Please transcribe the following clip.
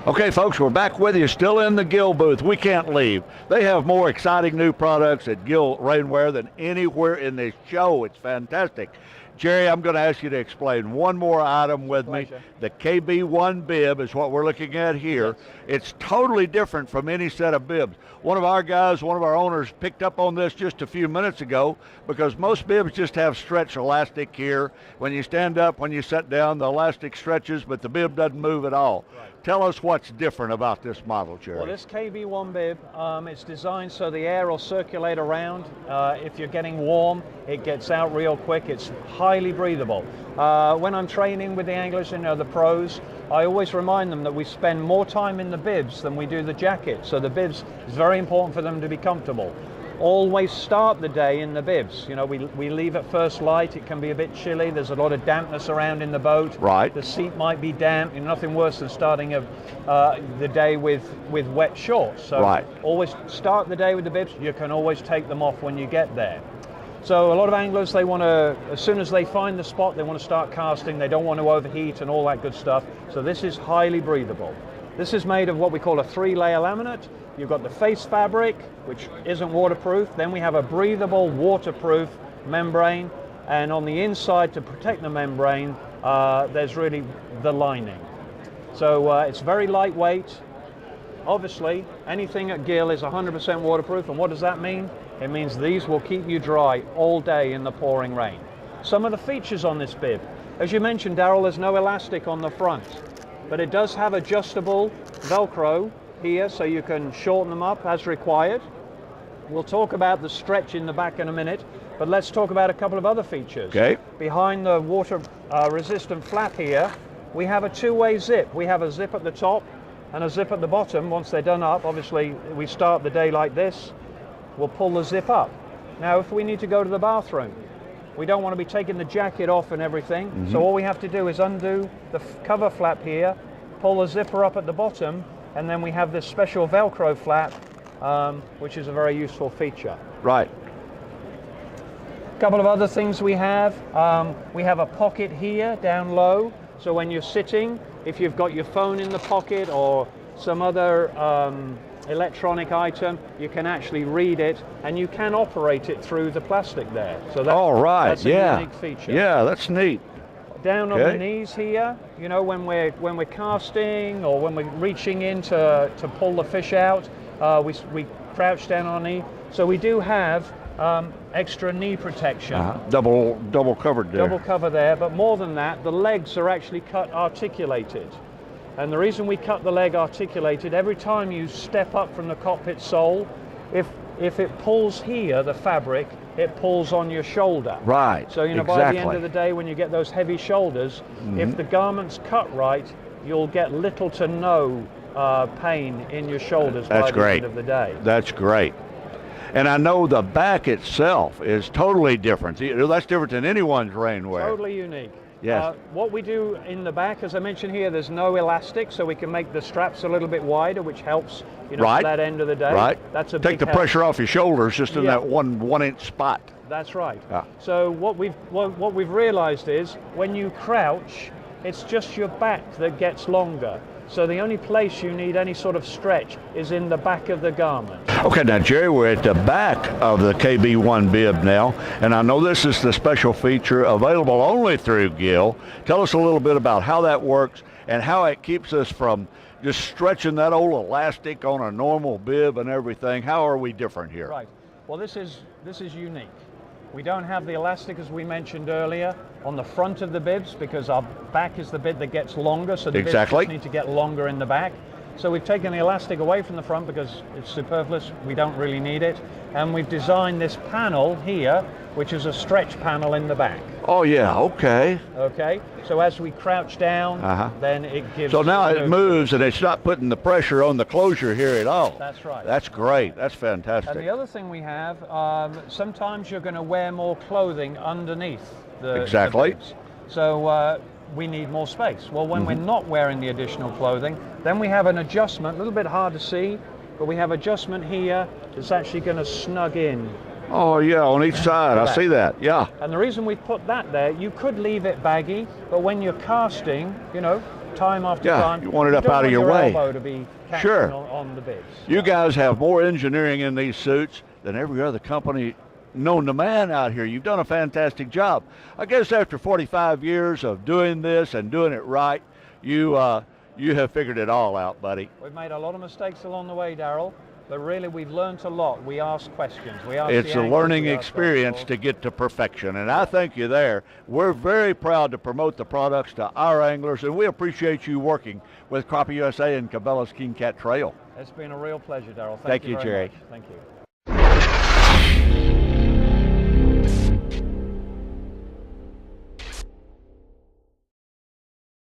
Okay, folks, we're back with you, still in the Gill booth. We can't leave. They have more exciting new products at Gill Rainwear than anywhere in this show. It's fantastic. Jerry, I'm going to ask you to explain one more item with me. The KB1 bib is what we're looking at here. It's totally different from any set of bibs. One of our guys, one of our owners, picked up on this just a few minutes ago because most bibs just have stretch elastic here. When you stand up, when you sit down, the elastic stretches, but the bib doesn't move at all. Right. Tell us what's different about this model, Jerry. Well, this KB1 bib, it's designed so the air will circulate around. If you're getting warm, it gets out real quick. It's highly breathable. When I'm training with the anglers, the pros, I always remind them that we spend more time in the bibs than we do the jacket. So the bibs is very important for them to be comfortable. Always start the day in the bibs. We leave at first light. It can be a bit chilly. There's a lot of dampness around in the boat. Right. The seat might be damp. Nothing worse than starting the day with wet shorts. So right. Always start the day with the bibs. You can always take them off when you get there. So a lot of anglers, they want to, as soon as they find the spot, they want to start casting. They don't want to overheat and all that good stuff. So this is highly breathable. This is made of what we call a 3-layer laminate. You've got the face fabric, which isn't waterproof. Then we have a breathable, waterproof membrane. And on the inside, to protect the membrane, there's really the lining. So it's very lightweight. Obviously, anything at Gill is 100% waterproof. And what does that mean? It means these will keep you dry all day in the pouring rain. Some of the features on this bib. As you mentioned, Daryl, there's no elastic on the front, but it does have adjustable Velcro here, so you can shorten them up as required. We'll talk about the stretch in the back in a minute, but let's talk about a couple of other features. Okay. Behind the water resistant flap here, we have a two-way zip. We have a zip at the top and a zip at the bottom. Once they're done up, obviously we start the day like this. We'll pull the zip up. Now, if we need to go to the bathroom, we don't want to be taking the jacket off and everything. Mm-hmm. So all we have to do is undo the cover flap here, pull the zipper up at the bottom, and then we have this special Velcro flap, which is a very useful feature. Right. A couple of other things we have a pocket here down low. So when you're sitting, if you've got your phone in the pocket or some other electronic item, you can actually read it and you can operate it through the plastic there. So that's a unique feature. Yeah, that's neat. Down on the knees here, when we're casting or when we're reaching in to pull the fish out, we crouch down on our knee. So we do have extra knee protection. Double covered there. Double cover there, but more than that, the legs are actually cut articulated. And the reason we cut the leg articulated, every time you step up from the cockpit sole, if it pulls here, the fabric, it pulls on your shoulder. Right, So, by the end of the day, when you get those heavy shoulders, if the garment's cut right, you'll get little to no pain in your shoulders by the end of the day. That's great. And I know the back itself is totally different. That's different than anyone's rainwear. Totally unique. Yes. What we do in the back, as I mentioned here, there's no elastic, so we can make the straps a little bit wider, which helps, for that end of the day. Right. That's a Take the pressure off your shoulders just in that one inch spot. That's right. So what we've realized is when you crouch, it's just your back that gets longer. So the only place you need any sort of stretch is in the back of the garment. Okay, now Jerry, we're at the back of the KB1 bib now, and I know this is the special feature available only through Gill. Tell us a little bit about how that works and how it keeps us from just stretching that old elastic on a normal bib and everything. How are we different here? Right. Well, this is unique. We don't have the elastic, as we mentioned earlier, on the front of the bibs because our back is the bit that gets longer, so the bibs just need to get longer in the back. So we've taken the elastic away from the front because it's superfluous, we don't really need it. And we've designed this panel here, which is a stretch panel in the back. Oh yeah, okay. Okay, so as we crouch down, then it gives... So now it moves and it's not putting the pressure on the closure here at all. That's right. That's great, that's fantastic. And the other thing we have, sometimes you're going to wear more clothing underneath the bibs. So we need more space. Well, when we're not wearing the additional clothing, then we have an adjustment, a little bit hard to see, but we have adjustment here that's actually going to snug in. Oh yeah, on each side, I see that, yeah. And the reason we've put that there, you could leave it baggy, but when you're casting, time after Yeah, time. you want it up don't out of want your way. elbow to be catching Sure. on the bits. You guys have more engineering in these suits than every other company known to man out here. You've done a fantastic job. I guess after 45 years of doing this and doing it right, you have figured it all out, buddy. We've made a lot of mistakes along the way, Daryl, but really we've learned a lot. We ask questions. We ask It's the a anglers, learning we ask experience ourselves. to get to perfection, and I thank you there. We're very proud to promote the products to our anglers, and we appreciate you working with Crappie USA and Cabela's King Cat Trail. It's been a real pleasure, Daryl. Thank you, very Jerry. much. Thank you.